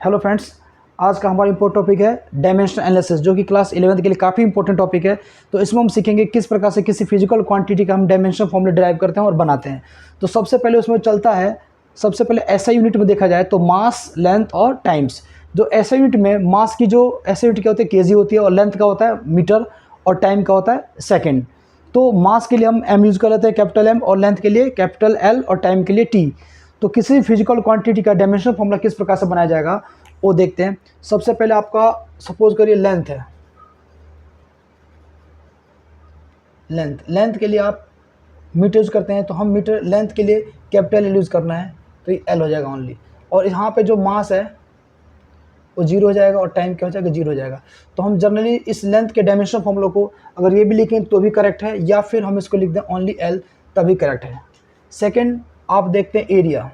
Hello friends, आज का हमारा इम्पोर्टेंट टॉपिक है डायमेंशनल एनालिसिस, जो कि क्लास 11th के लिए काफ़ी इंपॉर्टेंट टॉपिक है। तो इसमें हम सीखेंगे किस प्रकार से किसी फिजिकल क्वांटिटी का हम डायमेंशनल फॉर्मूला डिराइव करते हैं और बनाते हैं। तो सबसे पहले उसमें चलता है, सबसे पहले एसआई यूनिट में देखा जाए तो मास, लेंथ और टाइम्स। जो एसआई यूनिट में मास की जो एसआई यूनिट क्या होती है, केजी होती है, और लेंथ का होता है मीटर, और टाइम का होता है सेकेंड। तो मास के लिए हम एम यूज़ कर लेते हैं, कैपिटल एम, और लेंथ के लिए कैपिटल एल, और टाइम के लिए टी। तो किसी फिजिकल क्वांटिटी का डायमेंशनल फॉर्मूला किस प्रकार से बनाया जाएगा वो देखते हैं। सबसे पहले आपका सपोज करिए लेंथ है। लेंथ के लिए आप मीटर यूज़ करते हैं, तो हम मीटर लेंथ के लिए कैपिटल एल यूज़ करना है, तो ये एल हो जाएगा ओनली। और यहाँ पे जो मास है वो जीरो हो जाएगा, और टाइम क्या हो जाएगा, जीरो हो जाएगा। तो हम जनरली इस लेंथ के डायमेंशनल फॉर्मूला को अगर ये भी लिखें तो भी करेक्ट है, या फिर हम इसको लिख दें ओनली एल तभी करेक्ट है। सेकेंड, आप देखते हैं एरिया।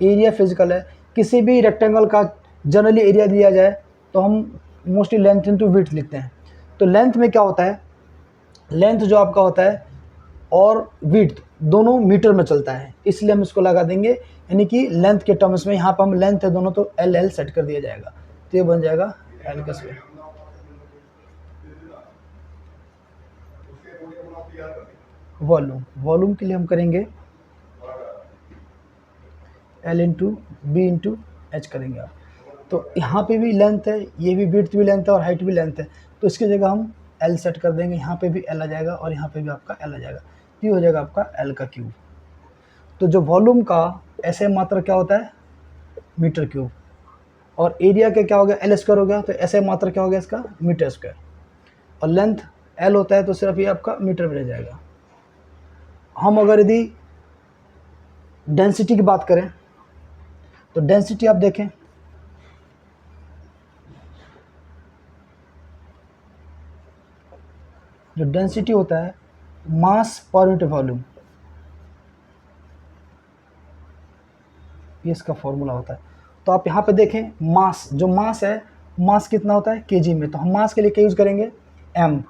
एरिया फिजिकल है, किसी भी रेक्टेंगल का जनरली एरिया दिया जाए तो हम मोस्टली लेंथ इनटू विड्थ लिखते हैं। तो लेंथ में क्या होता है, लेंथ जो आपका होता है और विड्थ दोनों मीटर में चलता है, इसलिए हम इसको लगा देंगे, यानी कि लेंथ के टर्म्स में यहाँ पर हम लेंथ है दोनों, तो एल एल सेट कर दिया जाएगा, तो ये बन जाएगा एल का स्क्वायर। वॉल्यूम के लिए हम करेंगे L into B into H करेंगे आप। तो यहाँ पे भी लेंथ है, ये भी विड्थ भी लेंथ है, और हाइट भी लेंथ है, तो इसकी जगह हम एल सेट कर देंगे। यहाँ पे भी एल आ जाएगा, और यहाँ पे भी आपका एल आ जाएगा, ये हो जाएगा आपका एल का क्यूब। तो जो वॉल्यूम का ऐसे मात्रा क्या होता है, मीटर क्यूब, और एरिया का क्या हो गया, एल स्क्वायर हो गया, तो ऐसे मात्रा क्या हो गया इसका, मीटर स्क्वायर। और लेंथ एल होता है, तो सिर्फ ये आपका मीटर में रह जाएगा। हम अगर यदि डेंसिटी की बात करें तो डेंसिटी आप देखें, जो डेंसिटी होता है मास पर यूनिट वॉल्यूम, ये इसका फॉर्मूला होता है। तो आप यहाँ पे देखें मास, जो मास है, मास कितना होता है केजी में, तो हम मास के लिए क्या यूज़ करेंगे, एम।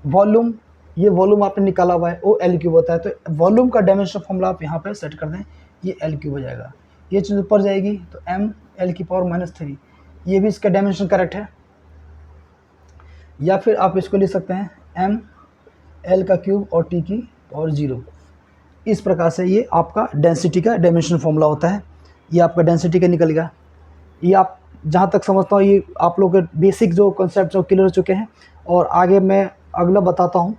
वॉल्यूम, ये वॉल्यूम आपने निकाला हुआ है, वो एल क्यूब होता है, तो वॉल्यूम का डायमेंशन फॉर्मूला आप यहाँ पे सेट कर दें, ये एल क्यूब हो जाएगा। ये चीज़ ऊपर जाएगी तो एम एल की पावर -3, ये भी इसका डायमेंशन करेक्ट है। या फिर आप इसको लिख सकते हैं एम एल का क्यूब और टी की पावर 0। इस प्रकार से ये आपका डेंसिटी का डायमेंशन फॉर्मूला होता है। ये आपका डेंसिटी का निकल गया। ये आप जहाँ तक समझता हूँ, ये आप लोग के बेसिक जो कॉन्सेप्ट जो क्लियर हो चुके हैं, और आगे मैं अगला बताता हूँ।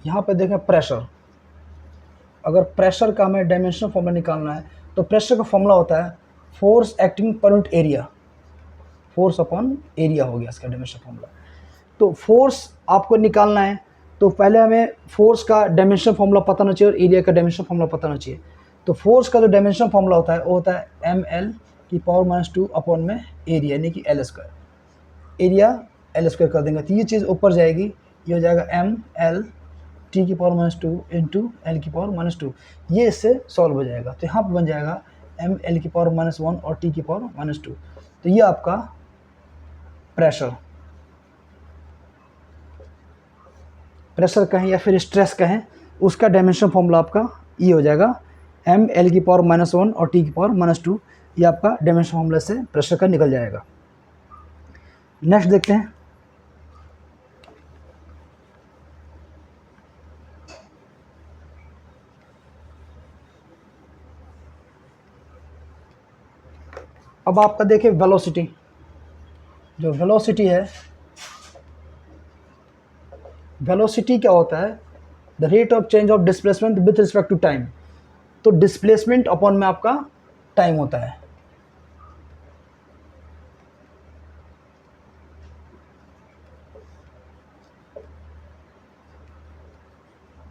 यहाँ पे देखें प्रेशर, अगर प्रेशर का हमें डायमेंशनल फॉर्मूला निकालना है तो प्रेशर का फॉर्मूला होता है force acting per unit area, force upon area हो गया इसका डायमेंशनल फॉर्मूला। तो फोर्स आपको निकालना है, तो पहले हमें फोर्स का डायमेंशनल फॉर्मूला पता होना चाहिए और एरिया का डायमेंशनल फॉर्मूला पता होना चाहिए। तो फोर्स का जो डायमेंशनल फॉर्मूला होता है वो होता है एम एल की पावर -2 अपॉन में एरिया, यानी कि L square. Area L square कर देंगे तो ये चीज़ ऊपर जाएगी, ये हो जाएगा एम एल टी की पावर -2 इंटू एल की पावर -2, ये इससे सॉल्व हो जाएगा। तो यहाँ पर बन जाएगा एम एल की पावर -1 और टी की पावर -2। तो ये आपका प्रेशर कहें या फिर स्ट्रेस कहें, उसका डायमेंशन फॉर्मूला आपका ये हो जाएगा एम एल की पावर -1 और टी की पावर -2। ये आपका डायमेंशन फॉर्मूला से प्रेशर का निकल जाएगा। नेक्स्ट देखते हैं। अब आपका देखिए वेलोसिटी, जो वेलोसिटी है, वेलोसिटी क्या होता है, the rate of change of displacement with respect to time. तो डिस्प्लेसमेंट अपॉन में आपका टाइम होता है।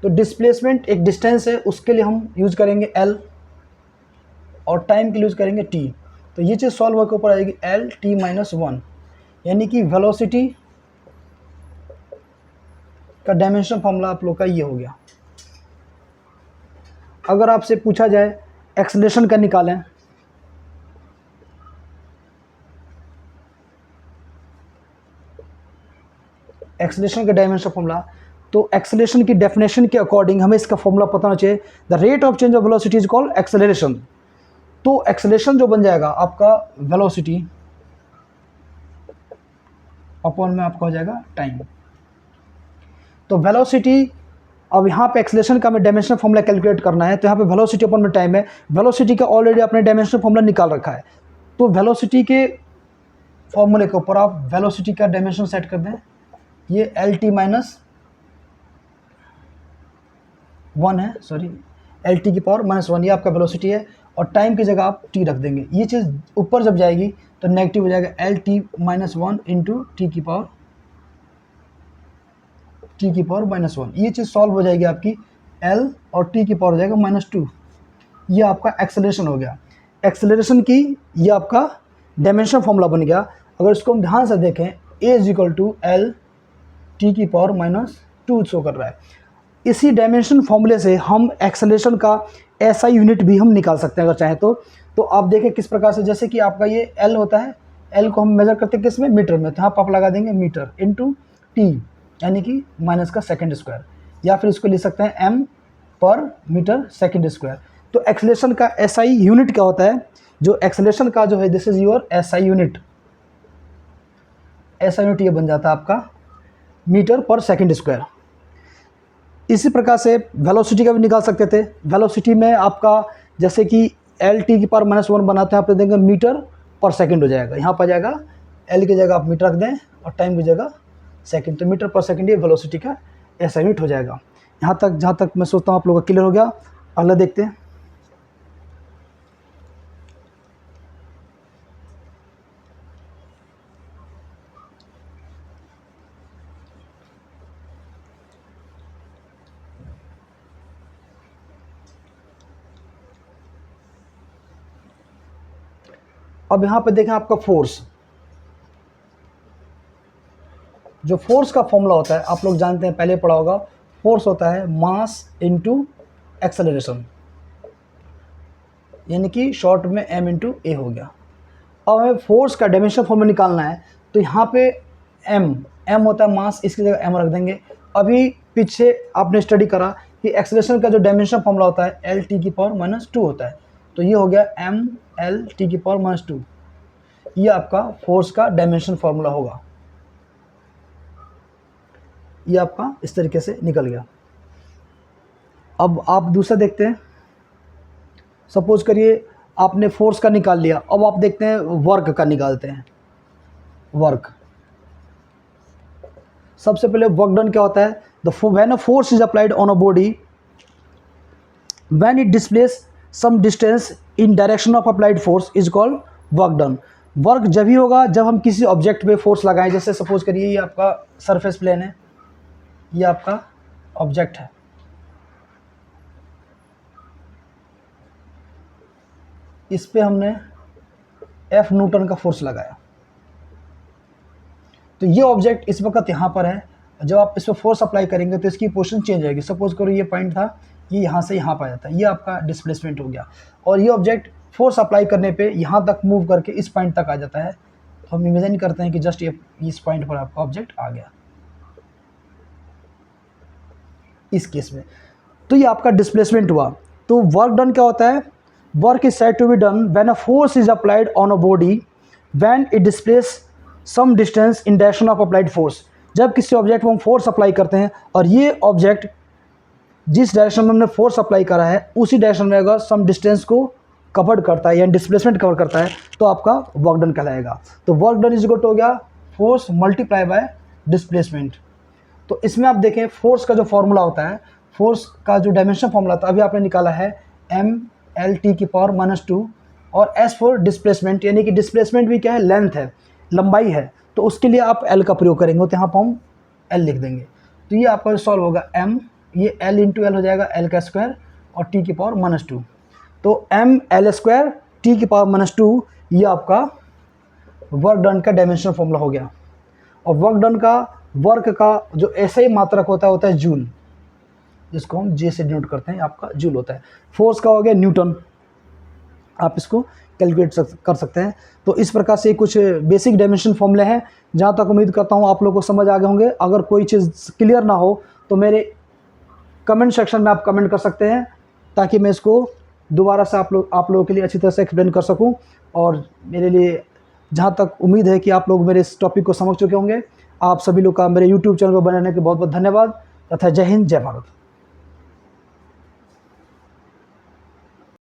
तो डिस्प्लेसमेंट एक डिस्टेंस है, उसके लिए हम यूज करेंगे एल, और टाइम के लिए यूज करेंगे टी। तो ये चीज़ सॉल्व होकर ऊपर आएगी एल टी -1, यानी कि वेलोसिटी का डायमेंशन फॉर्मूला आप लोग का ये हो गया। अगर आपसे पूछा जाए एक्सेलरेशन का निकालें, एक्सेलरेशन का डायमेंशन फॉर्मूला, तो एक्सेलरेशन की डेफिनेशन के अकॉर्डिंग हमें इसका फॉर्मूला पता होना चाहिए। The rate of change of velocity is called acceleration. तो एक्सेलरेशन जो बन जाएगा आपका वेलोसिटी अपॉन में आपका हो जाएगा टाइम। तो वेलोसिटी, अब यहाँ पे एक्सेलरेशन का हमें डायमेंशन फॉर्मूला कैलकुलेट करना है, तो यहाँ पे वेलोसिटी अपॉन में टाइम है। वेलोसिटी का ऑलरेडी आपने डायमेंशन फॉर्मूला निकाल रखा है, तो वेलोसिटी के फॉर्मूले के ऊपर आप वेलोसिटी का डायमेंशन सेट कर दें। ये एल टी माइनस 1 है, सॉरी एल टी की पावर -1, ये आपका वेलोसिटी है, और टाइम की जगह आप टी रख देंगे। ये चीज़ ऊपर जब जाएगी तो नेगेटिव हो जाएगा, एल टी -1 इंटू टी की पावर -1। ये चीज़ सॉल्व हो जाएगी आपकी, एल और टी की पावर हो जाएगा -2। ये आपका एक्सेलरेशन हो गया। एक्सेलरेशन की ये आपका डायमेंशन फॉर्मूला बन गया। अगर इसको हम ध्यान से देखें, A is equal to L T की पावर -2 शो कर रहा है। इसी डायमेंशन फॉर्मूले से हम एक्सेलरेशन का ऐसा यूनिट भी हम निकाल सकते हैं अगर चाहें तो आप देखें किस प्रकार से, जैसे कि आपका ये एल होता है, एल को हम मेजर करते हैं किस में, मीटर में, तो यहाँ पर आप लगा देंगे मीटर इंटू टी, यानी कि माइनस का सेकंड स्क्वायर, या फिर इसको लिख सकते हैं एम पर मीटर सेकंड स्क्वायर। तो एक्सेलरेशन का एसआई यूनिट क्या होता है, जो एक्सेलरेशन का जो है, this is your SI unit. SI unit ये बन जाता है आपका मीटर पर सेकंड स्क्वायर। इसी प्रकार से वेलोसिटी का भी निकाल सकते थे। वेलोसिटी में आपका जैसे कि एल टी की पावर -1 बनाते हैं, आप देंगे मीटर पर सेकंड हो जाएगा। यहाँ पर जाएगा एल की जगह आप मीटर रख दें और टाइम की जगह सेकंड, तो मीटर पर सेकंड ये वेलोसिटी का ऐसा यूनिट हो जाएगा। यहाँ तक जहाँ तक मैं सोचता हूँ आप लोगों का क्लियर हो गया। अगला देखते हैं। अब यहाँ पे देखें आपका फोर्स, जो फोर्स का फॉर्मूला होता है आप लोग जानते हैं, पहले पढ़ा होगा। फोर्स होता है मास इनटू एक्सेलरेशन, यानी कि शॉर्ट में m इंटू ए हो गया। अब हमें फोर्स का डायमेंशन फॉर्मूला निकालना है, तो यहाँ पे m होता है मास, इसकी जगह m रख देंगे। अभी पीछे आपने स्टडी करा कि एक्सेलरेशन का जो डायमेंशन फॉर्मूला होता है एल टी की पावर -2 होता है, तो ये हो गया m एल टी की पावर -2। ये आपका फोर्स का डायमेंशन फॉर्मूला होगा। ये आपका इस तरीके से निकल गया। अब आप दूसरा देखते हैं। सपोज करिए आपने फोर्स का निकाल लिया, अब आप देखते हैं वर्क का निकालते हैं। वर्क, सबसे पहले वर्क डन क्या होता है, when a force is applied on a body, when it displace some distance in direction of applied force is called work done. Work जब ही होगा जब हम किसी ऑब्जेक्ट पे फोर्स लगाएं। जैसे सपोज करिए ये आपका सरफेस प्लेन है, ये आपका ऑब्जेक्ट है, इस पे हमने F न्यूटन का फोर्स लगाया, तो ये ऑब्जेक्ट इस वक्त यहाँ पर है। जब आप इस पर फोर्स अप्लाई करेंगे तो इसकी पोजीशन चेंज होगी। सपोज करो ये पॉइंट था, ये यहाँ से यहाँ पर आ जाता है, ये आपका डिस्प्लेसमेंट हो गया। और ये ऑब्जेक्ट फोर्स अप्लाई करने पे यहाँ तक मूव करके इस पॉइंट तक आ जाता है। तो हम इमेजिन करते हैं कि जस्ट ये इस पॉइंट पर आपका ऑब्जेक्ट आ गया इस केस में, तो ये आपका डिस्प्लेसमेंट हुआ। तो वर्क डन क्या होता है, work is said to be done when a force is applied on a body when it displace some distance in direction of applied force. जब किसी ऑब्जेक्ट को हम फोर्स अप्लाई करते हैं और ये ऑब्जेक्ट जिस डायरेक्शन में हमने फोर्स अप्लाई करा है उसी डायरेक्शन में अगर सम डिस्टेंस को कवर करता है या डिस्प्लेसमेंट कवर करता है तो आपका वर्क डन कहलाएगा। तो work done is equal to हो गया फोर्स मल्टीप्लाई बाय डिस्प्लेसमेंट। तो इसमें आप देखें फोर्स का जो फॉर्मूला होता है, फोर्स का जो डायमेंशन फॉर्मूला था अभी आपने निकाला है एम एल टी की पावर -2, और एस फॉर डिस्प्लेसमेंट, यानी कि डिस्प्लेसमेंट भी क्या है, लेंथ है, लंबाई है, तो उसके लिए आप एल का प्रयोग करेंगे, तो यहाँ पर हम एल लिख देंगे। तो ये आपका सॉल्व होगा एम, ये एल इंटू एल हो जाएगा एल का स्क्वायर और टी की पावर -2। तो एम एल स्क्वायर टी की पावर -2, ये आपका वर्क डन का डायमेंशन फॉर्मूला हो गया। और वर्क डन का वर्क का जो ऐसा ही मात्रक होता है जूल, जिसको हम जे से डिनोट करते हैं, आपका जूल होता है। फोर्स का हो गया न्यूटन, आप इसको कैलकुलेट कर सकते हैं। तो इस प्रकार से कुछ बेसिक डायमेंशन फॉर्मूले हैं। जहाँ तक उम्मीद करता हूँ आप लोगों को समझ आ गए होंगे। अगर कोई चीज़ क्लियर ना हो तो मेरे कमेंट सेक्शन में आप कमेंट कर सकते हैं, ताकि मैं इसको दोबारा से आप लोगों के लिए अच्छी तरह से एक्सप्लेन कर सकूं। और मेरे लिए जहां तक उम्मीद है कि आप लोग मेरे इस टॉपिक को समझ चुके होंगे। आप सभी लोग का मेरे यूट्यूब चैनल पर बने रहने के बहुत बहुत धन्यवाद तथा जय हिंद, जय भारत।